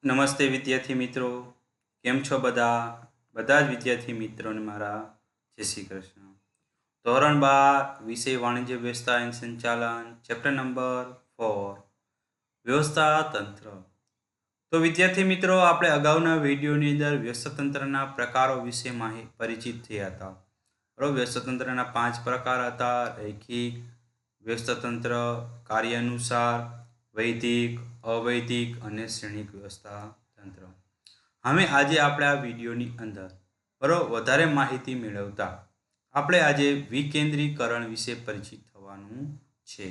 નમસ્તે વિદ્યાર્થી મિત્રો, કેમ છો બધા જ વિદ્યાર્થી મિત્રોને મારા જય શ્રી કૃષ્ણ. ધોરણ 12 વિષય વાણિજ્ય વ્યવસ્થા અને સંચાલન, ચેપ્ટર નંબર 4 વ્યવસ્થા તંત્ર. તો વિદ્યાર્થી મિત્રો, આપણે અગાઉના વિડીયોની અંદર વ્યવસ્થા તંત્રના પ્રકારો વિશે પરિચિત થયા હતા. બરોબર, વ્યવસ્થા તંત્રના 5 પ્રકાર હતા: રૈખિક વ્યવસ્થા તંત્ર, કાર્ય અનુસાર, વૈદિક, અવૈદિક અને શ્રેણિક વ્યવસ્થા તંત્ર. હવે આજે આપણે આ વિડીયોની અંદર બરોબર વધારે માહિતી મેળવતા આપણે આજે વિકેન્દ્રીકરણ વિશે પરિચિત થવાનું છે.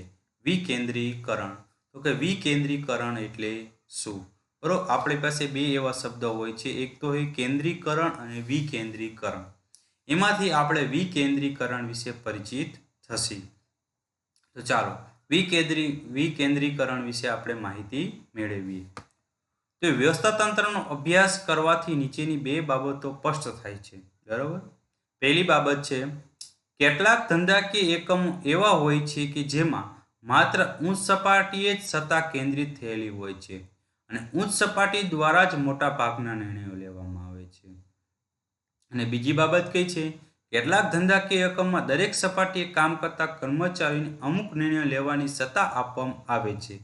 વિકેન્દ્રીકરણ, તો કે વિકેન્દ્રીકરણ એટલે શું? બરોબર, આપણી પાસે બે એવા શબ્દો હોય છે, એક તો હોય કેન્દ્રીકરણ અને વિકેન્દ્રીકરણ. એમાંથી આપણે વિકેન્દ્રીકરણ વિશે પરિચિત થશે. તો ચાલો વિકેન્દ્રીકરણ વિશે આપણે માહિતી મેળવીએ. તો વ્યવસ્થા તંત્રનો અભ્યાસ કરવાથી નીચેની બે બાબતો સ્પષ્ટ થાય છે. બરાબર, પહેલી બાબત છે, કેટલાક ધંધાકીય એકમો એવા હોય છે કે જેમાં માત્ર ઉચ્ચ સપાટીએ જ સત્તા કેન્દ્રિત થયેલી હોય છે અને ઉચ્ચ સપાટી દ્વારા જ મોટા ભાગના નિર્ણયો લેવામાં આવે છે. અને બીજી બાબત કઈ છે? કેટલાક ધંધાકીય એકમમાં દરેક સપાટીએ કામ કરતા કર્મચારીઓને અમુક નિર્ણયો લેવાની સત્તા આપવામાં આવે છે.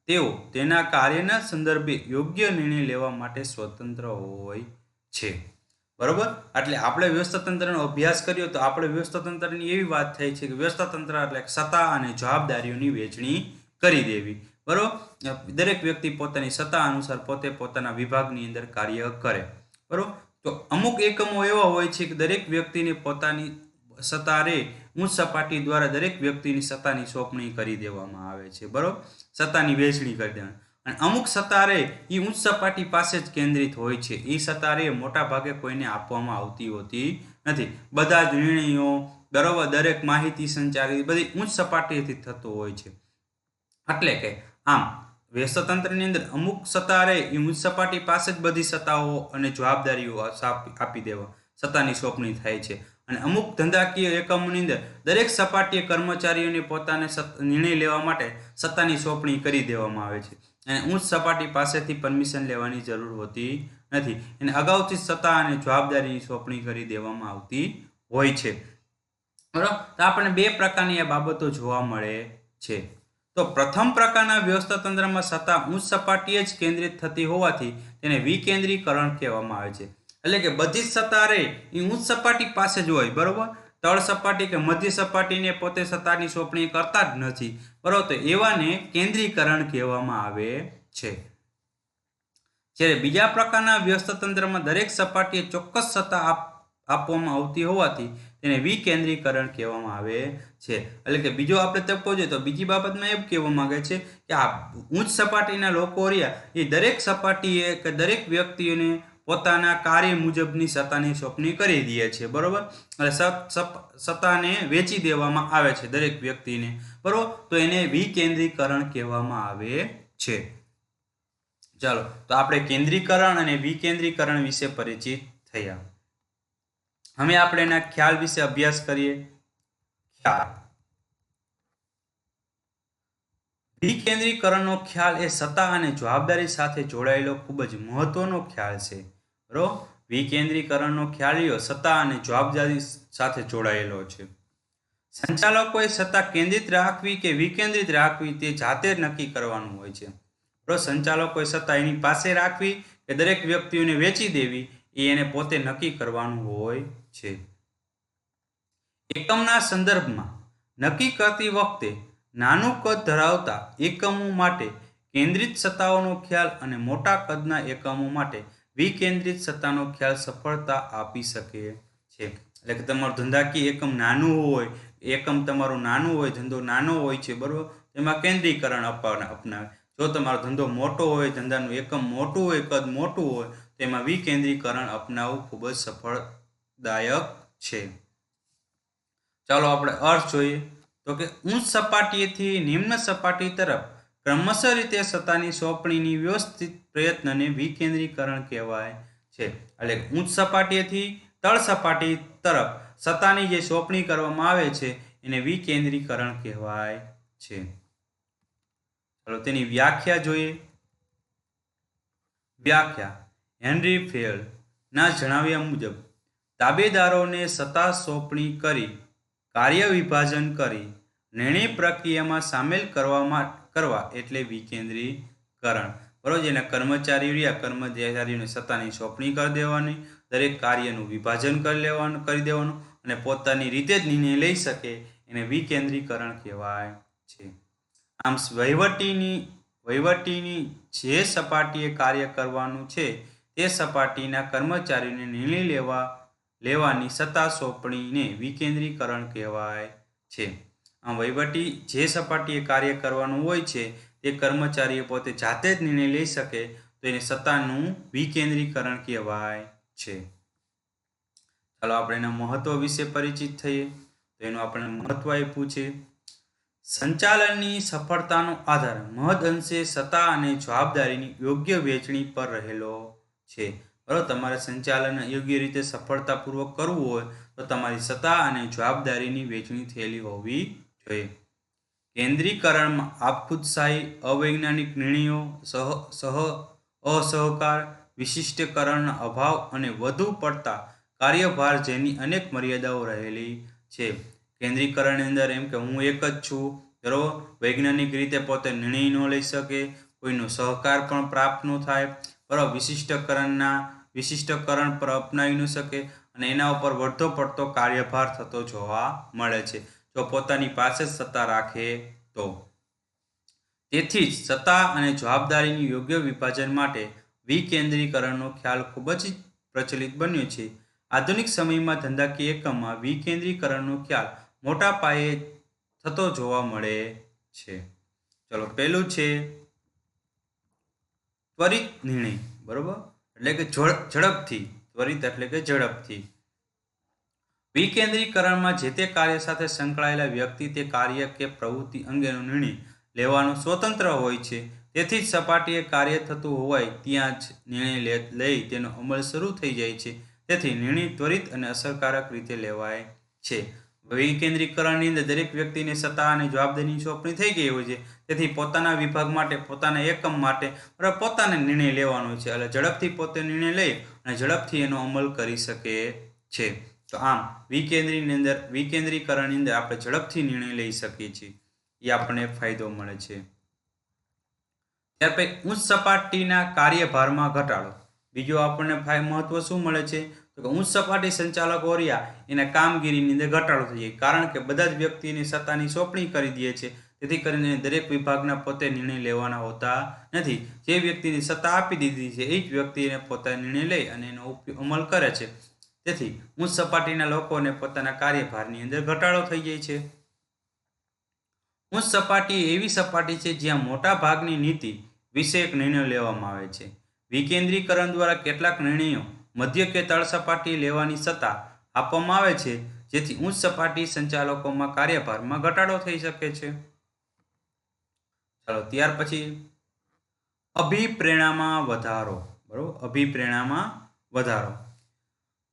તેઓ તેના કાર્યના સંદર્ભે યોગ્ય નિર્ણય લેવા માટે સ્વતંત્ર હોય છે. બરોબર, એટલે આપણે વ્યવસ્થા તંત્રનો અભ્યાસ કર્યો તો આપણે વ્યવસ્થા તંત્રની એવી વાત થઈ છે કે વ્યવસ્થા તંત્ર એટલે સત્તા અને જવાબદારીઓની વહેંચણી કરી દેવી. બરોબર, દરેક વ્યક્તિ પોતાની સત્તા અનુસાર પોતે પોતાના વિભાગની અંદર કાર્ય કરે. બરોબર, તો અમુક એકમો એવા હોય છે કે દરેક વ્યક્તિને પોતાની સત્તા રે ઉચ્ચ સપાટી દ્વારા દરેક વ્યક્તિની સત્તાની સોંપણી કરી દેવામાં આવે છે. બરોબર, સત્તાની વહેંચણી કરી દેવાની. અને અમુક સત્તા રે એ ઉચ્ચ સપાટી પાસે જ કેન્દ્રિત હોય છે. એ સત્તા રે મોટા ભાગે કોઈને આપવામાં આવતી હોતી નથી. બધા જ નિર્ણયો, બરોબર, દરેક માહિતી સંચારિત બધી ઉચ્ચ સપાટીએથી થતું હોય છે. એટલે કે આમ વ્યવસ્થા તંત્રની અંદર અમુક સત્તા રહે એ ઉચ્ચ સપાટી પાસે જ બધી સત્તાઓ અને જવાબદારીઓ આપી દેવા સત્તાની સોંપણી થાય છે. અને અમુક ધંધાકીય એકમોની અંદર દરેક સપાટીએ કર્મચારીઓને પોતાને નિર્ણય લેવા માટે સત્તાની સોંપણી કરી દેવામાં આવે છે. અને ઉચ્ચ સપાટી પાસેથી પરમિશન લેવાની જરૂર હોતી નથી. એને અગાઉથી સત્તા અને જવાબદારીની સોંપણી કરી દેવામાં આવતી હોય છે. બરાબર, તો આપણને બે પ્રકારની આ બાબતો જોવા મળે છે. તો પ્રથમ પ્રકારના વ્યવસ્થા તંત્રમાં સત્તા ઉચ્ચ સપાટીએ જ કેન્દ્રિત થતી હોવાથી તેને વિકેન્દ્રીકરણ કહેવામાં આવે છે. એટલે કે બધી જ સત્તા રહે એ ઉચ્ચ સપાટી પાસે જ હોય. બરોબર, તળ સપાટી કે મધ્ય સપાટીને પોતે સત્તાની સોંપણી કરતા જ નથી. બરોબર, તો એવાને કેન્દ્રીકરણ કહેવામાં આવે છે. જ્યારે બીજા પ્રકારના વ્યવસ્થા તંત્રમાં દરેક સપાટીએ ચોક્કસ સત્તા આપવામાં આવતી હોવાથી તેને વિકેન્દ્રીકરણ કહેવામાં આવે છે. એટલે કે બીજો આપણે તબક્કો જોઈએ તો બીજી બાબતમાં એવું કહેવા માંગે છે કે આ ઉચ્ચ સપાટીના લોકો રહ્યા એ દરેક સપાટીએ કે દરેક વ્યક્તિઓને પોતાના કાર્ય મુજબની સત્તાની સોંપણી કરી દે છે. બરોબર, એટલે સત્તાને વેચી દેવામાં આવે છે દરેક વ્યક્તિને. બરોબર, તો એને વિકેન્દ્રીકરણ કહેવામાં આવે છે. ચાલો, તો આપણે કેન્દ્રીકરણ અને વિકેન્દ્રીકરણ વિશે પરિચિત થયા. હવે આપણે એના ખ્યાલ વિશે અભ્યાસ કરીએ. ખ્યાલ. વિકેન્દ્રીકરણનો ખ્યાલ એ સત્તા અને જવાબદારી સાથે જોડાયેલો ખૂબ જ મહત્વનો ખ્યાલ છે. બરોબર, વિકેન્દ્રીકરણનો ખ્યાલ સત્તા અને જવાબદારી સાથે જોડાયેલો છે. સંચાલકોએ સત્તા કેન્દ્રિત રાખવી કે વિકેન્દ્રિત રાખવી તે જાતે નક્કી કરવાનું હોય છે. બરોબર, સંચાલકોએ સત્તા એની પાસે રાખવી કે દરેક વ્યક્તિઓને વેચી દેવી એ એને પોતે નક્કી કરવાનું હોય છે. એકમના સંદર્ભમાં નક્કી કરતી વખતે નાનું કદ ધરાવતા એકમો માટે કેન્દ્રિત સત્તાઓનો ખ્યાલ અને મોટા કદના એકમો માટે વિકેન્દ્રિત સત્તાનો ખ્યાલ સફળતા આપી શકે છે. એટલે કે તમારું ધંધાકીય એકમ નાનું હોય, એકમ તમારું નાનું હોય, ધંધો નાનો હોય છે, બરોબર, એમાં કેન્દ્રીકરણ અપનાવે. જો તમારો ધંધો મોટો હોય, ધંધાનું એકમ મોટું હોય, કદ મોટું હોય, તો એમાં વિકેન્દ્રીકરણ અપનાવવું ખૂબ જ સફળદાયક છે. ચાલો આપણે અર્થ જોઈએ. તો કે ઉચ્ચ સપાટીએથી નિમ્ન સપાટી તરફ ક્રમશઃ રીતે સત્તાની સોંપણીની વ્યવસ્થિત પ્રયત્નને વિકેન્દ્રીકરણ કહેવાય છે. એટલે ઉચ્ચ સપાટીએથી તળ સપાટી તરફ સત્તાની જે સોંપણી કરવામાં આવે છે એને વિકેન્દ્રીકરણ કહેવાય છે. ચાલો તેની વ્યાખ્યા જોઈએ. વ્યાખ્યા. હેનરી ફેલ ના જણાવ્યા મુજબ તાબેદારોને સત્તા સોંપણી કરી, કાર્ય વિભાજન કરી, નિર્ણય પ્રક્રિયામાં સામેલ કરવા એટલે વિકેન્દ્રીકરણ. બરોબર, જેના કર્મચારીઓ રહ્યા, કર્મચારીઓને સત્તાની સોંપણી કરી દેવાની, દરેક કાર્યનું વિભાજન કરી દેવાનું અને પોતાની રીતે જ નિર્ણય લઈ શકે એને વિકેન્દ્રીકરણ કહેવાય છે. આમ વહીવટીની જે સપાટીએ કાર્ય કરવાનું છે તે સપાટીના કર્મચારીઓને નિર્ણય લેવાની સત્તા સોંપણીને વિકેન્દ્રીકરણ કહેવાય છે. આમ વહીવટી જે સપાટીએ કાર્ય કરવાનું હોય છે તે કર્મચારીઓ પોતે જાતે જ નિર્ણય લઈ શકે તો એને સત્તાનું વિકેન્દ્રીકરણ કહેવાય છે. ચાલો આપણે એના મહત્વ વિશે પરિચિત થઈએ. તો એનું આપણે મહત્વ આપ્યું છે. સંચાલનની સફળતાનો આધાર મહદ અંશે સત્તા અને જવાબદારીની યોગ્ય વહેંચણી પર રહેલો છે. બરાબર, તમારે સંચાલન યોગ્ય રીતે સફળતાપૂર્વક કરવું હોય તો તમારી સત્તા અને જવાબદારીની વહેંચણી થયેલી હોવી જોઈએ. કેન્દ્રીકરણમાં આપખુદશાહી, અવૈજ્ઞાનિક નિર્ણયો, અસહકાર, વિશિષ્ટીકરણના અભાવ અને વધુ પડતા કાર્યભાર જેની અનેક મર્યાદાઓ રહેલી છે. કેન્દ્રીકરણની અંદર એમ કે હું એક જ છું, બરોબર, વૈજ્ઞાનિક રીતે પોતે નિર્ણય ન લઈ શકે, કોઈનો સહકાર પણ પ્રાપ્ત ન થાય, બરાબર, વિશિષ્ટીકરણ પર અપનાવી ન શકે અને એના ઉપર વધતો પડતો કાર્યભાર થતો જોવા મળે છે જો પોતાની પાસે જ સત્તા રાખે તો. તેથી જ સત્તા અને જવાબદારીની યોગ્ય વિભાજન માટે વિકેન્દ્રીકરણનો ખ્યાલ ખૂબ જ પ્રચલિત બન્યો છે. આધુનિક સમયમાં ધંધાકીય એકમમાં વિકેન્દ્રીકરણનો ખ્યાલ મોટા પાયે થતો જોવા મળે છે. ચલો, પહેલું છે ત્વરિત નિર્ણય. બરોબર, એટલે કે ઝડપથી. ત્વરિત એટલે કે ઝડપથી. વિકેન્દ્રીકરણમાં જે તે કાર્ય સાથે સંકળાયેલા વ્યક્તિ તે કાર્ય કે પ્રવૃત્તિ અંગેનો નિર્ણય લેવાનું સ્વતંત્ર હોય છે. તેથી જ સપાટીએ કાર્ય થતું હોય ત્યાં જ નિર્ણય લઈ તેનો અમલ શરૂ થઈ જાય છે. તેથી નિર્ણય ત્વરિત અને અસરકારક રીતે લેવાય છે. વિકેન્દ્રીકરણની અંદર દરેક વ્યક્તિને સત્તા અને જવાબદારીની સોંપણી થઈ ગઈ હોય છે. તેથી પોતાના વિભાગ માટે, પોતાના એકમ માટે પોતાને નિર્ણય લેવાનો હોય છે. એટલે ઝડપથી પોતે નિર્ણય લઈ અને ઝડપથી એનો અમલ કરી શકે છે. તો આમ વિકેન્દ્રીકરણની અંદર આપણે ઝડપથી નિર્ણય લઈ શકીએ છીએ, એ આપણને ફાયદો મળે છે. ત્યાર પછી ઉચ્ચ સપાટીના કાર્યભારમાં ઘટાડો. બીજો આપણને મહત્વ શું મળે છે તો ઉચ્ચ સપાટી સંચાલકો રહ્યા એના કામગીરીની અંદર ઘટાડો થઈ જાય, કારણ કે બધા જ વ્યક્તિને સત્તાની સોંપણી કરી દે છે. તેથી કરીને દરેક વિભાગના પોતે નિર્ણય લેવાના હોતા નથી. જે વ્યક્તિને સત્તા આપી દીધી છે એ જ વ્યક્તિને પોતે નિર્ણય લઈ અને એનો અમલ કરે છે. તેથી ઉચ્ચ સપાટીના લોકોને પોતાના કાર્યભારની અંદર ઘટાડો થઈ જાય છે. ઉચ્ચ સપાટી એવી સપાટી છે જ્યાં મોટા ભાગની નીતિ વિષયક નિર્ણયો લેવામાં આવે છે. વિકેન્દ્રીકરણ દ્વારા કેટલાક નિર્ણયો મધ્ય કે તળ સપાટી લેવાની સત્તા આપવામાં આવે છે, જેથી ઉચ્ચ સપાટી સંચાલકોમાં કાર્યભારમાં ઘટાડો થઈ શકે છે. ચાલો, ત્યાર પછી અભિપ્રેરણામાં વધારો. બરોબર, અભિપ્રેરણામાં વધારો.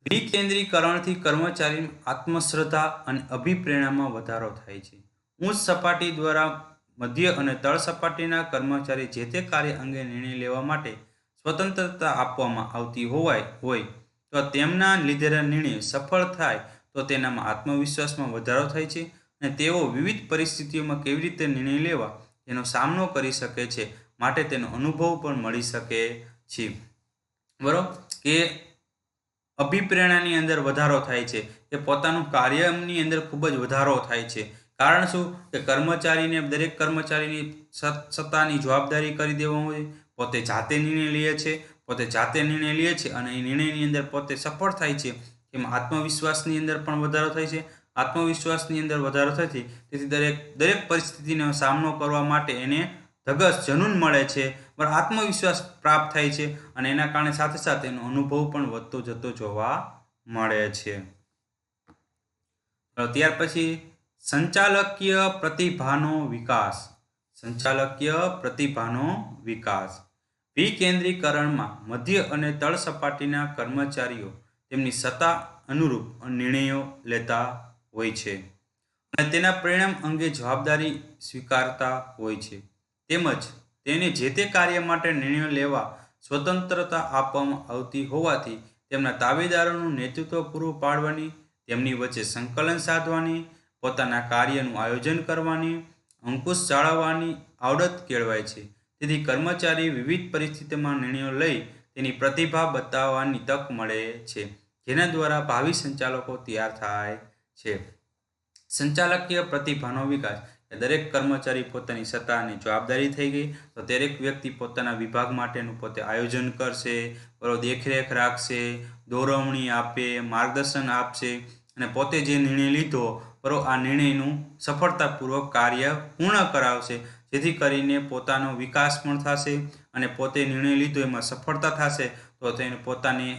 વિકેન્દ્રીકરણથી કર્મચારીની આત્મશ્રદ્ધા અને અભિપ્રેરણામાં વધારો થાય છે. ઉચ્ચ સપાટી દ્વારા મધ્ય અને તળ સપાટીના કર્મચારી જે તે કાર્ય અંગે નિર્ણય લેવા માટે સ્વતંત્રતા આપવામાં આવતી હોય તો તેમના લીધેલા નિર્ણય સફળ થાય તો તેનામાં આત્મવિશ્વાસમાં વધારો થાય છે અને તેઓ વિવિધ પરિસ્થિતિઓમાં કેવી રીતે નિર્ણય લેવા તેનો સામનો કરી શકે છે, માટે તેનો અનુભવ પણ મળી શકે છે. બરોબર, કે અભિપ્રેરણાની અંદર વધારો થાય છે, કે પોતાનું કાર્યની અંદર ખૂબ જ વધારો થાય છે. કારણ શું કે દરેક કર્મચારીની સત્તાની જવાબદારી કરી દેવામાં હોય, પોતે જાતે નિર્ણય લે છે અને એ નિર્ણયની અંદર પોતે સફળ થાય છે. એમાં આત્મવિશ્વાસની અંદર પણ વધારો થાય છે. આત્મવિશ્વાસની અંદર વધારો થતી તેથી દરેક પરિસ્થિતિનો સામનો કરવા માટે એને ધગશ, જનૂન મળે છે, આત્મવિશ્વાસ પ્રાપ્ત થાય છે અને એના કારણે સાથે સાથે એનો અનુભવ પણ વધતો જતો જોવા મળે છે. ત્યાર પછી સંચાલકીય પ્રતિભાનો વિકાસ. વિકેન્દ્રીકરણમાં મધ્ય અને તળ સપાટીના કર્મચારીઓ તેમની સત્તા અનુરૂપ નિર્ણયો લેતા હોય છે અને તેના પરિણામ અંગે જવાબદારી સ્વીકારતા હોય છે, તેમજ તેને જે તે કાર્ય માટે નિર્ણયો લેવા સ્વતંત્રતા આપવામાં આવતી હોવાથી તેમના તાબેદારોનું નેતૃત્વ પૂરું પાડવાની, તેમની વચ્ચે સંકલન સાધવાની, પોતાના કાર્યનું આયોજન કરવાની, અંકુશ જાળવવાની આવડત કેળવાય છે. તેથી કર્મચારી વિવિધ પરિસ્થિતિમાં નિર્ણયો લઈ તેની પ્રતિભા બતાવવાની તક મળે છે, જેના દ્વારા ભાવિ સંચાલકો તૈયાર થાય છે. સંચાલકીય પ્રતિભાનો વિકાસ. દરેક કર્મચારી પોતાની સત્તા અને જવાબદારી થઈ ગઈ તો દરેક વ્યક્તિ પોતાના વિભાગ માટેનું પોતે આયોજન કરશે, બરોબર, દેખરેખ રાખશે, દોરવણી આપે, માર્ગદર્શન આપશે અને પોતે જે નિર્ણય લીધો બરોબર આ નિર્ણયનું સફળતાપૂર્વક કાર્ય પૂર્ણ કરાવશે, જેથી કરીને પોતાનો વિકાસ પણ થશે અને પોતે નિર્ણય લીધો એમાં સફળતા થશે તો તેને પોતાની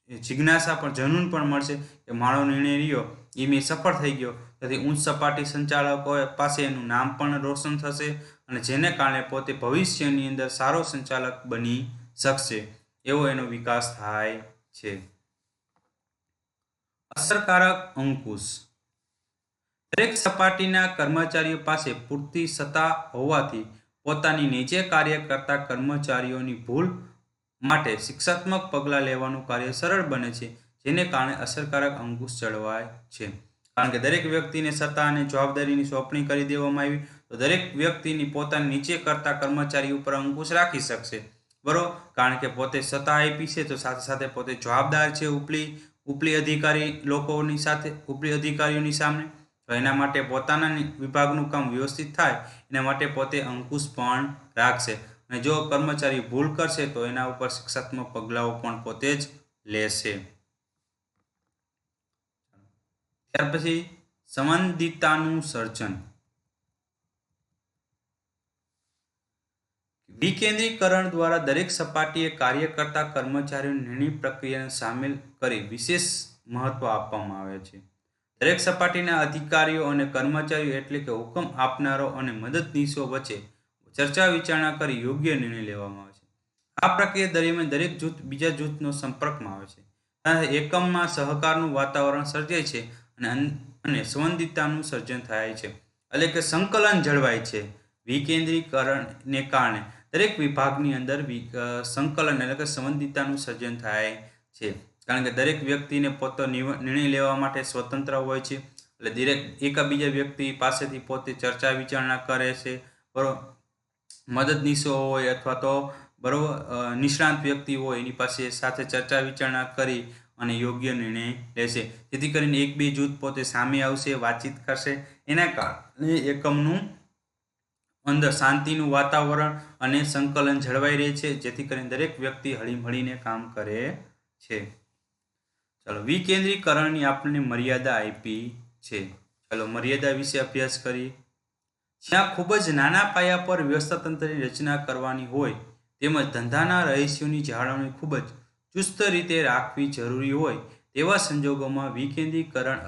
જિજ્ઞાસા પણ જનૂન પણ મળશે કે મારો નિર્ણય રહ્યો એ મેં સફળ થઈ ગયો. તેથી ઉચ્ચ સપાટી સંચાલકો પાસે એનું નામ પણ રોશન થશે અને જેને કારણે પોતે ભવિષ્યની અંદર સારો સંચાલક બની શકશે, એવો એનો વિકાસ થાય છે. અસરકારક અંકુશ. દરેક સપાટીના કર્મચારીઓ પાસે પૂરતી સત્તા હોવાથી પોતાની નીચે કાર્ય કરતા કર્મચારીઓની ભૂલ માટે શિક્ષાત્મક પગલાં લેવાનું કાર્ય સરળ બને છે, જેને કારણે અસરકારક અંકુશ જળવાય છે. કારણ કે દરેક વ્યક્તિને સત્તા અને જવાબદારીની સોંપણી કરી દેવામાં આવી તો દરેક વ્યક્તિની પોતાની નીચે કરતા કર્મચારી ઉપર અંકુશ રાખી શકશે, બરોબર. કારણ કે પોતે સત્તા આપી છે તો સાથે સાથે પોતે જવાબદાર છે ઉપલી અધિકારી લોકોની સાથે, ઉપલી અધિકારીઓની સામે. તો એના માટે પોતાના વિભાગનું કામ વ્યવસ્થિત થાય એના માટે પોતે અંકુશ પણ રાખશે અને જો કર્મચારી ભૂલ કરશે તો એના ઉપર શિક્ષાત્મક પગલાઓ પણ પોતે જ લેશે. ત્યાર પછી સંબંધિતતાનું સર્જન. વિકેન્દ્રીકરણ દ્વારા દરેક સપાટીએ કાર્ય કરતા કર્મચારીઓની નિર્ણય પ્રક્રિયાને સામેલ કરી વિશેષ મહત્વ આપવામાં આવે છે. દરેક સપાટીના અધિકારીઓ અને કર્મચારીઓ એટલે કે હુકમ આપનારો અને મદદનીશો વચ્ચે ચર્ચા વિચારણા કરી યોગ્ય નિર્ણય લેવામાં આવે છે. આ પ્રક્રિયા દરમિયાન દરેક જૂથ બીજા જૂથનો સંપર્કમાં આવે છે. એકમમાં સહકારનું વાતાવરણ સર્જાય છે અને સંબંધિતતાનું સર્જન થાય છે, એટલે કે સંકલન જળવાય છે. વિકેન્દ્રીકરણને કારણે દરેક વિભાગની અંદર સંકલન એટલે કે સંબંધિતતાનું સર્જન થાય છે. કારણ કે દરેક વ્યક્તિને પોતે નિર્ણય લેવા માટે સ્વતંત્ર હોય છે, એટલે દરેક એકબીજા વ્યક્તિ પાસેથી પોતે ચર્ચા વિચારણા કરે છે, બરોબર. મદદનીશો હોય અથવા તો બરોબર નિષ્ણાંત વ્યક્તિ હોય એની પાસે સાથે ચર્ચા વિચારણા કરી અને યોગ્ય નિર્ણય લેશે, જેથી કરીને એક બે જૂથ પોતે સામે આવશે, વાતચીત કરશે. એના કારણે એકમનું અંદર શાંતિનું વાતાવરણ અને સંકલન જળવાઈ રહે છે, જેથી કરીને દરેક વ્યક્તિ હળીમળીને કામ કરે છે. ચાલો, વિકેન્દ્રીકરણની આપણને મર્યાદા આપી છે. ચાલો મર્યાદા વિશે અભ્યાસ કરીએ. જ્યાં ખૂબ જ નાના પાયા પર વ્યવસ્થા તંત્રની રચના કરવાની હોય તેમજ ધંધાના રહસ્યોની જાળવણી ખૂબ જ ચુસ્ત રીતે રાખવી જરૂરી હોય તેવા સંજોગોમાં વિકેન્દ્રીકરણ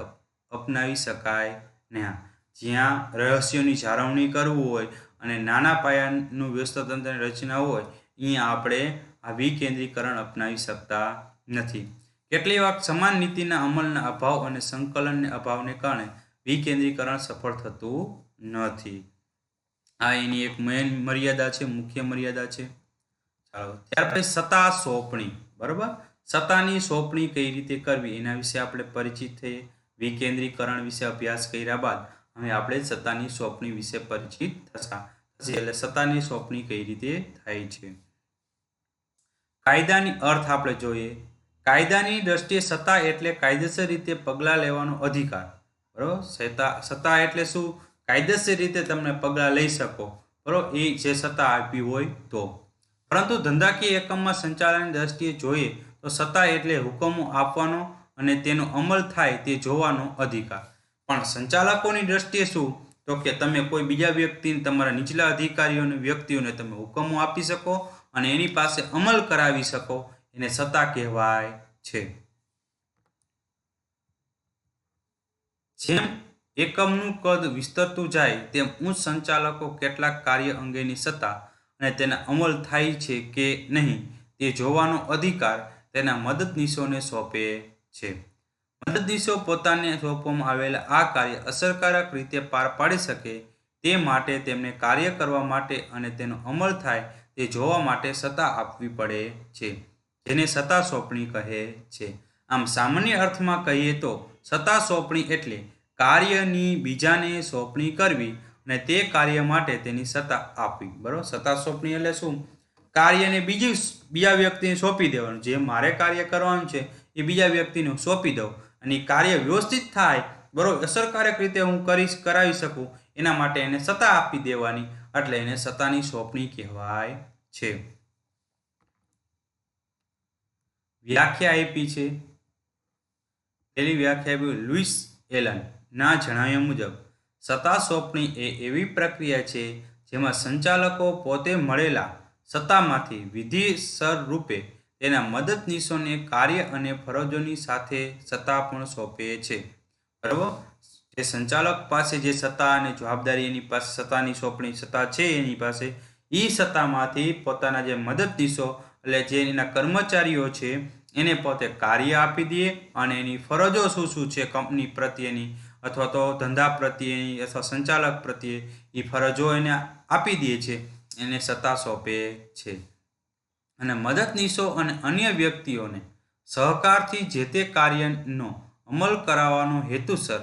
અપનાવી શકાય નહીં. જ્યાં રહસ્યોની જાળવણી કરવું હોય અને નાના પાયાનું વ્યવસ્થા તંત્રની રચના હોય અહીંયા આપણે આ વિકેન્દ્રીકરણ અપનાવી શકતા નથી. કેટલી વાર સમાન નીતિના અમલના અભાવ અને સંકલનના અભાવને કારણે વિકેન્દ્રીકરણ સફળ થતું નથી. આ એની એક મેઇન મર્યાદા છે, મુખ્ય મર્યાદા છે. ચાલો ત્યાર પછી સત્તા સોંપણી, બરાબર. સત્તાની સોંપણી કઈ રીતે કરવી એના વિશે આપણે પરિચિત થઈએ. વિકેન્દ્રીકરણ વિશે અભ્યાસ કર્યા બાદ હવે આપણે સત્તાની સોંપણી વિશે પરિચિત થશે. એટલે સત્તાની સોંપણી કઈ રીતે થાય છે. કાયદાની અર્થ આપણે જોઈએ. કાયદાની દ્રષ્ટિએ સત્તા એટલે કાયદેસર રીતે પગલાં લેવાનો અધિકાર, બરોબર. સત્તા એટલે શું? કાયદેસર રીતે તમે પગલાં લઈ શકો, બરોબર, એ જે સત્તા આપી હોય તો. પરંતુ ધંધાકીય એકમમાં સંચાલનની દ્રષ્ટિએ જોઈએ તો સત્તા એટલે હુકમો આપવાનો અને તેનો અમલ થાય તે જોવાનો અધિકાર. પણ સંચાલકોની દ્રષ્ટિએ શું? તો કે તમે કોઈ બીજા વ્યક્તિને, તમારા નીચલા અધિકારીઓને વ્યક્તિઓને તમે હુકમો આપી શકો અને એની પાસે અમલ કરાવી શકો, એને સત્તા કહેવાય છે. જેમ એકમનું કદ વિસ્તરતું જાય તેમ ઉચ્ચ સંચાલકો કેટલાક કાર્ય અંગેની સત્તા અને તેના અમલ થાય છે કે નહીં તે જોવાનો અધિકાર તેના મદદનીશોને સોંપે છે. મદદનીશો પોતાને સોંપવામાં આવેલા આ કાર્ય અસરકારક રીતે પાર પાડી શકે તે માટે તેમને કાર્ય કરવા માટે અને તેનો અમલ થાય તે જોવા માટે સત્તા આપવી પડે છે, જેને સત્તા સોંપણી કહે છે. આમ સામાન્ય અર્થમાં કહીએ તો સત્તા સોંપણી એટલે કાર્યની બીજાને સોંપણી કરવી અને તે કાર્ય માટે તેની સત્તા આપવી. બરોબર, સત્તા સોંપણી એટલે શું? કાર્યને બીજા વ્યક્તિને સોંપી દેવાનું. જે મારે કાર્ય કરવાનું છે એ બીજા વ્યક્તિને સોંપી દઉં અને કાર્ય વ્યવસ્થિત થાય, બરોબર, અસરકારક રીતે હું કરાવી શકું એના માટે એને સત્તા આપી દેવાની, એટલે એને સત્તાની સોંપણી કહેવાય છે. વ્યાખ્યા આપી છે. પહેલી વ્યાખ્યા આપી લુઈસ એલન ના જણાવ્યા મુજબ સત્તા સોંપણી એ એવી પ્રક્રિયા છે જેમાં સંચાલકો પોતે મળેલા સત્તામાંથી વિધિસર રૂપે તેના મદદનીશોને કાર્ય અને ફરજોની સાથે સત્તા પણ સોંપે છે. બરાબર, જે સંચાલક પાસે જે સત્તા અને જવાબદારી એની પાસે સત્તાની સોંપણી સત્તા છે એની પાસે, એ સત્તામાંથી પોતાના જે મદદનીશો એટલે જે એના કર્મચારીઓ છે એને પોતે કાર્ય આપી દે અને એની ફરજો શું શું છે કંપની પ્રત્યેની અથવા તો ધંધા પ્રત્યેની અથવા સંચાલક પ્રત્યે એ ફરજો એને આપી દે છે, એને સત્તા સોંપે છે. અને મદદનીશો અને અન્ય વ્યક્તિઓને સહકારથી જે તે કાર્યનો અમલ કરાવવાનો હેતુસર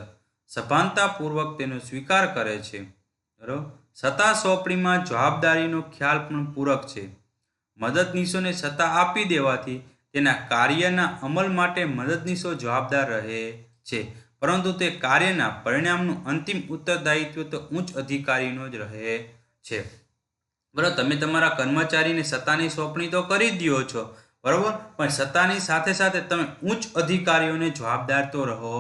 સભાનતાપૂર્વક તેનો સ્વીકાર કરે છે. બરાબર, સત્તા સોંપણીમાં જવાબદારીનો ખ્યાલ પણ પૂરક છે. મદદનીશોને સત્તા આપી દેવાથી તેના કાર્યના અમલ માટે મદદનીશો જવાબદાર રહે છે, પરંતુ તે કાર્યના પરિણામનું અંતિમ ઉત્તરદાયિત્વ તો ઉચ્ચ અધિકારીનો જ રહે છે. બરાબર, તમે તમારા કર્મચારીને સત્તાની સોંપણી તો કરી જ દો છો, બરાબર, પણ સત્તાની સાથે સાથે તમે ઉચ્ચ અધિકારીઓને જવાબદાર તો રહો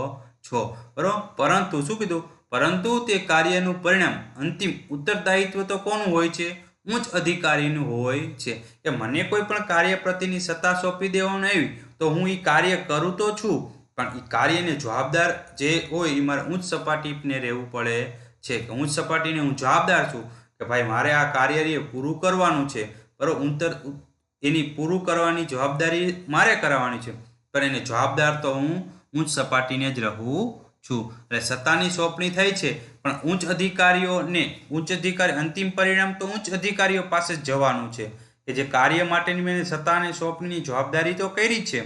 છો, બરાબર. પરંતુ શું કીધું? પરંતુ તે કાર્યનું પરિણામ અંતિમ ઉત્તરદાયિત્વ તો કોનું હોય છે? ઉચ્ચ અધિકારીનું હોય છે. કે મને કોઈ પણ કાર્ય પ્રત્યેની સત્તા સોંપી દેવામાં આવી તો હું એ કાર્ય કરું તો છું, પણ એ કાર્યને જવાબદાર જે હોય એ મારે ઉચ્ચ સપાટીને રહેવું પડે છે. કે ઉચ્ચ સપાટીને હું જવાબદાર છું કે ભાઈ મારે આ કાર્ય પૂરું કરવાનું છે, બરાબર, એની પૂરું કરવાની જવાબદારી મારે કરાવવાની છે, પણ એને જવાબદાર તો હું ઉચ્ચ સપાટીને જ રહું છું. એટલે સત્તાની સોંપણી થઈ છે, પણ ઉચ્ચ અધિકારી અંતિમ પરિણામ તો ઉચ્ચ અધિકારીઓ પાસે જ જવાનું છે કે જે કાર્ય માટેની મેં સત્તાની સોંપણીની જવાબદારી તો કરી છે,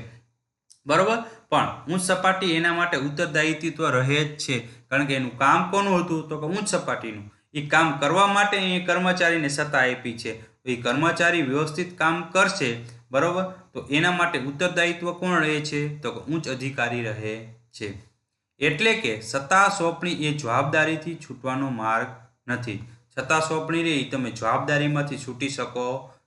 બરોબર, પણ ઉચ્ચ સપાટી એના માટે ઉત્તરદાયિત્વ રહે જ છે, કારણ કે એનું કામ કોનું હતું? તો કે ઉચ્ચ સપાટીનું. એ કામ કરવા માટે એ કર્મચારીને સત્તા આપી છે. એ કર્મચારી વ્યવસ્થિત કામ કરશે, બરોબર, તો એના માટે ઉત્તરદાયિત્વ કોણ રહે છે? તો કે ઉચ્ચ અધિકારી રહે છે. એટલે કે સત્તા સોંપણી એ જવાબદારીથી છૂટવાનો માર્ગ નથી. સત્તા સોંપણી રહી તમે જવાબદારીમાંથી છૂટી શકો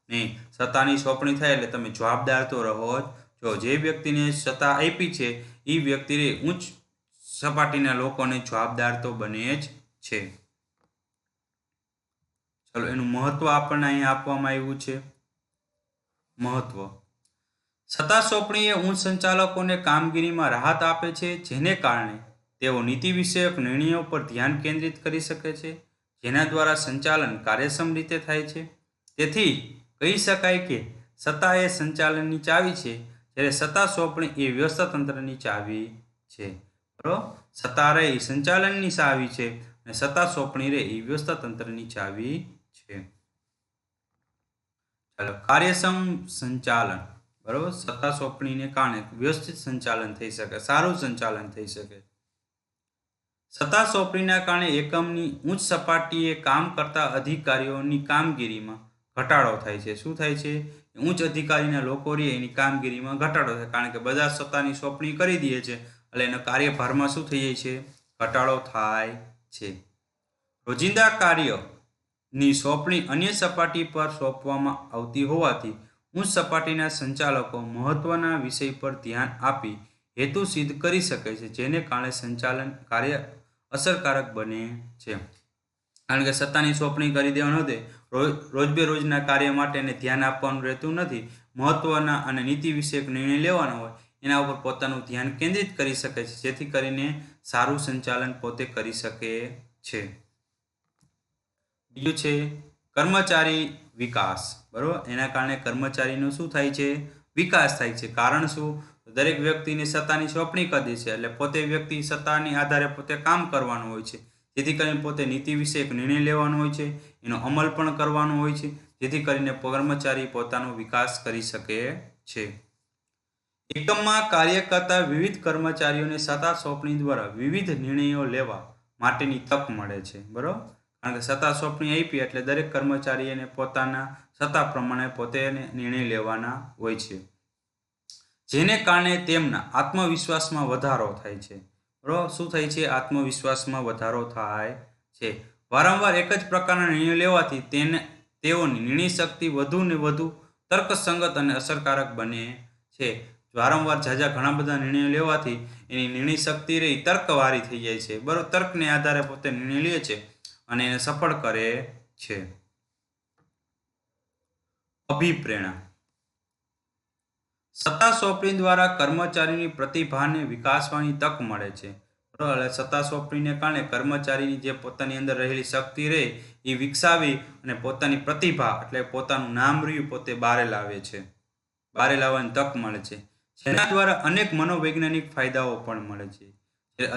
નહીં. સત્તાની સોંપણી થાય એટલે તમે જવાબદાર તો રહો જ. જો જે વ્યક્તિને સત્તા આપી છે એ વ્યક્તિને ઉચ્ચ સપાટીના લોકોને જવાબદાર તો બને જ છે. ચલો, એનું મહત્વ આપણને અહીંયા આપવામાં આવ્યું છે. મહત્વ: સત્તા સોંપણી એ ઉચ્ચ સંચાલકોને કામગીરીમાં રાહત આપે છે, જેને કારણે તેઓ નીતિ વિષયક નિર્ણયો પર ધ્યાન કેન્દ્રિત કરી શકે છે, જેના દ્વારા સંચાલન કાર્યક્ષમ રીતે થાય છે. તેથી કહી શકાય કે સત્તા એ સંચાલનની ચાવી છે, જ્યારે સત્તા સોંપણી એ વ્યવસ્થા તંત્રની ચાવી છે. બરોબર, સત્તા રે એ સંચાલનની ચાવી છે અને સત્તા સોંપણી રે એ વ્યવસ્થા તંત્રની ચાવી છે. ચાલો, કાર્યક્ષમ સંચાલન. બરોબર, સત્તા સોંપણીને કારણે વ્યવસ્થિત સંચાલન થઈ શકે, સારું સંચાલન થઈ શકે. સત્તા સોંપણીના કારણે એકમની ઉચ્ચ સપાટીએ કામ કરતા અધિકારીઓની કામગીરીમાં ઘટાડો થાય છે. શું થાય છે? ઉચ્ચ અધિકારીના લોકો રહે એની કામગીરીમાં ઘટાડો થાય, કારણ કે બધા સત્તાની સોંપણી કરી દે છે એટલે એના કાર્યભારમાં શું થઈ જાય છે? ઘટાડો થાય છે. રોજિંદા કાર્યની સોંપણી અન્ય સપાટી પર સોંપવામાં આવતી હોવાથી ઉચ્ચ સપાટીના સંચાલકો મહત્વના વિષય પર ધ્યાન આપી હેતુ સિદ્ધ કરી શકે છે, જેને કારણે સંચાલન કાર્ય અસરકારક બને છે. કારણ કે સત્તાની સોંપણી કરી દેવાનું નથી, રોજબેરોજના કાર્ય માટે એને ધ્યાન આપવાનું રહેતું નથી. મહત્વના અને નીતિ વિષયક નિર્ણય લેવાનો હોય એના ઉપર પોતાનું ધ્યાન કેન્દ્રિત કરી શકે છે, જેથી કરીને સારું સંચાલન પોતે કરી શકે છે. બીજું છે કર્મચારી વિકાસ. બરોબર, એના કારણે કર્મચારીનો શું થાય છે? વિકાસ થાય છે. કારણ શું? દરેક વ્યક્તિને સત્તાની સોંપણી કરી દે છે એટલે પોતે વ્યક્તિ સત્તાની આધારે પોતે કામ કરવાનું હોય છે, જેથી કરીને પોતે નીતિ વિશે એક નિર્ણય લેવાનો હોય છે, એનો અમલ પણ કરવાનો હોય છે, જેથી કરીને કર્મચારી પોતાનો વિકાસ કરી શકે છે. એકમમાં કાર્ય કરતા વિવિધ કર્મચારીઓને સત્તા સોંપણી દ્વારા વિવિધ નિર્ણયો લેવા માટેની તક મળે છે. બરોબર, કારણ કે સત્તા સોંપણી આપી એટલે દરેક કર્મચારીને પોતાના સત્તા પ્રમાણે પોતે નિર્ણય લેવાના હોય છે, જેને કારણે તેમના આત્મવિશ્વાસમાં વધારો થાય છે. બરોબર, શું થાય છે? આત્મવિશ્વાસમાં વધારો થાય છે. વારંવાર એક જ પ્રકારના નિર્ણયો લેવાથી તેઓની નિર્ણય શક્તિ વધુ ને વધુ તર્કસંગત અને અસરકારક બને છે. વારંવાર ઘણા બધા નિર્ણયો લેવાથી એની નિર્ણય શક્તિ રહી તર્કવાળી થઈ જાય છે. બરોબર, તર્કને આધારે પોતે નિર્ણય લે છે અને એને સફળ કરે છે. અભિપ્રેરણા. સત્તા સોંપણી દ્વારા કર્મચારીની પ્રતિભાને વિકાસવાની તક મળે છે. બરોબર, સત્તા સોંપણીને કારણે કર્મચારીની જે પોતાની અંદર રહેલી શક્તિ રહે એ વિકસાવી અને પોતાની પ્રતિભા એટલે પોતાનું નામ રહ્યું પોતે બહાર લાવે છે, બહાર લાવવાની તક મળે છે. જેના દ્વારા અનેક મનોવૈજ્ઞાનિક ફાયદાઓ પણ મળે છે.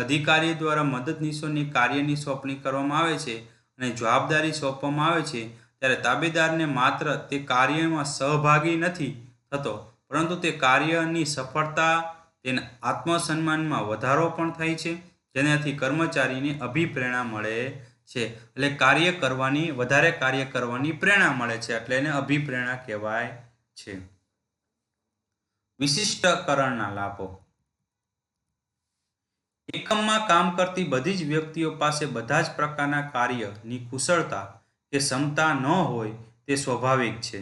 અધિકારી દ્વારા મદદનીશોની કાર્યની સોંપણી કરવામાં આવે છે અને જવાબદારી સોંપવામાં આવે છે ત્યારે તાબેદારને માત્ર તે કાર્યમાં સહભાગી નથી થતો, પરંતુ તે કાર્યની સફળતા તેના આત્મસન્માનમાં વધારો પણ થાય છે, જેનાથી કર્મચારીને અભિપ્રેરણા મળે છે. એટલે વધારે કાર્ય કરવાની પ્રેરણા મળે છે, એટલે એને અભિપ્રેરણા કહેવાય છે. વિશિષ્ટકરણના લાભો. એકમમાં કામ કરતી બધી જ વ્યક્તિઓ પાસે બધા જ પ્રકારના કાર્યની કુશળતા કે ક્ષમતા ન હોય તે સ્વાભાવિક છે.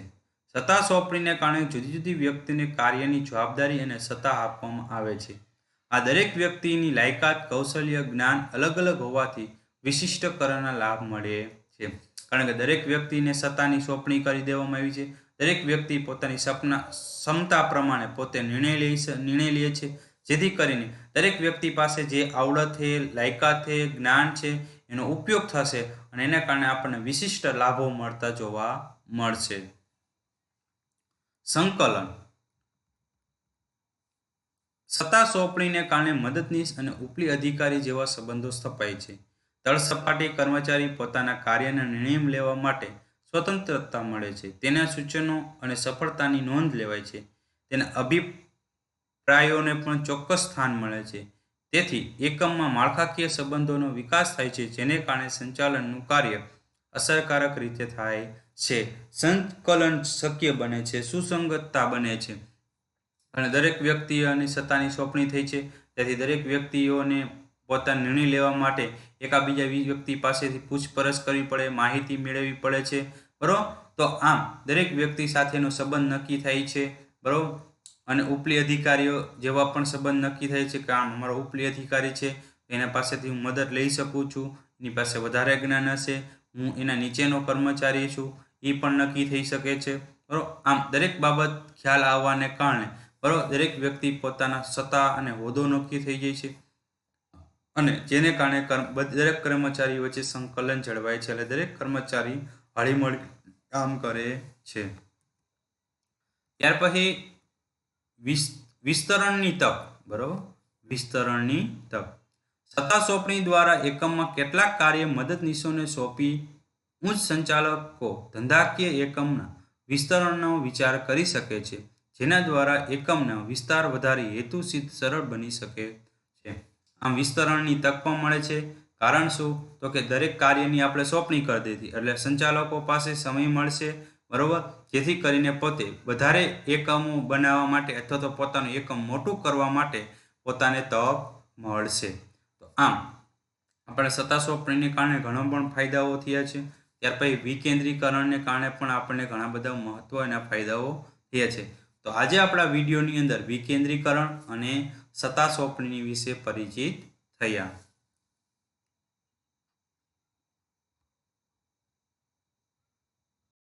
સત્તા સોંપણીને કારણે જુદી જુદી વ્યક્તિને કાર્યની જવાબદારી અને સત્તા આપવામાં આવે છે. આ દરેક વ્યક્તિની લાયકાત, કૌશલ્ય, જ્ઞાન અલગ અલગ હોવાથી વિશિષ્ટકરણના લાભ મળે છે. કારણ કે દરેક વ્યક્તિને સત્તાની સોંપણી કરી દેવામાં આવી છે. દરેક વ્યક્તિ પોતાની ક્ષમતા પ્રમાણે પોતે નિર્ણય લે છે, જેથી કરીને દરેક વ્યક્તિ પાસે જે આવડત છે, લાયકાત છે, જ્ઞાન છે એનો ઉપયોગ થશે અને એના કારણે આપણને વિશિષ્ટ લાભો મળતા જોવા મળશે. સંકલન. સત્તા સોંપણીને કારણે મદદનીશ અને ઉપલી અધિકારી જેવા સંબંધો સ્થપાય છે. તળસપાટી કર્મચારી પોતાના કાર્યના નિર્ણય લેવા માટે સ્વતંત્રતા મળે છે. તેના સૂચનો અને સફળતાની નોંધ લેવાય છે. તેના અભિપ્રાયોને પણ ચોક્કસ સ્થાન મળે છે. તેથી એકમમાં માળખાકીય સંબંધોનો વિકાસ થાય છે, જેને કારણે સંચાલનનું કાર્ય અસરકારક રીતે થાય છે. સંકલન શક્ય બને છે, સુસંગતતા બને છે અને દરેક વ્યક્તિઓની સત્તાની સોંપણી થઈ છે, તેથી દરેક વ્યક્તિઓને પોતાનો નિર્ણય લેવા માટે એકાબીજા વ્યક્તિ પાસેથી પૂછપરછ કરવી પડે, માહિતી મેળવવી પડે છે. બરોબર, તો આમ દરેક વ્યક્તિ સાથેનો સંબંધ નક્કી થાય છે. બરોબર, અને ઉપલી અધિકારીઓ જેવા પણ સંબંધ નક્કી થાય છે કે આમ અમારો ઉપલી અધિકારી છે, એના પાસેથી હું મદદ લઈ શકું છું, એની પાસે વધારે જ્ઞાન હશે, હું એના નીચેનો કર્મચારી છું, એ પણ નક્કી થઈ શકે છે. બરોબર, આમ દરેક બાબત ખ્યાલ આવવાને કારણે બરોબર દરેક વ્યક્તિ પોતાના સત્તા અને હોદ્દો નક્કી થઈ જાય છે અને જેને કારણે દરેક કર્મચારી વચ્ચે સંકલન જળવાય છે. એટલે દરેક કર્મચારી હળીમળી કામ કરે છે. ત્યાર પછી વિસ્તરણની તક. બરોબર, વિસ્તરણની તક. સત્તા સોંપણી દ્વારા એકમમાં કેટલાક કાર્ય મદદનીશોને સોંપી ઉચ્ચ સંચાલકો ધંધાકીય એકમના વિસ્તરણનો વિચાર કરી શકે છે, જેના દ્વારા એકમનો વિસ્તાર વધારી હેતુ સિદ્ધ સરળ બની શકે છે. આમ વિસ્તરણની તક પણ મળે છે. કારણ શું? તો કે દરેક કાર્યની આપણે સોંપણી કરી દીધી એટલે સંચાલકો પાસે સમય મળશે. બરોબર, જેથી કરીને પોતે વધારે એકમો બનાવવા માટે અથવા તો પોતાનું એકમ મોટું કરવા માટે પોતાને તક મળશે. તો આમ આપણે સત્તા સોંપણીને કારણે ઘણા પણ ફાયદાઓ થયા છે. ત્યાર પછી વિકેન્દ્રીકરણને કારણે પણ આપણને ઘણા બધા મહત્વ અને ફાયદાઓ થયા છે. તો આજે આપણા વિડીયોની અંદર વિકેન્દ્રીકરણ અને સત્તા સોંપણી વિશે પરિચિત થયા.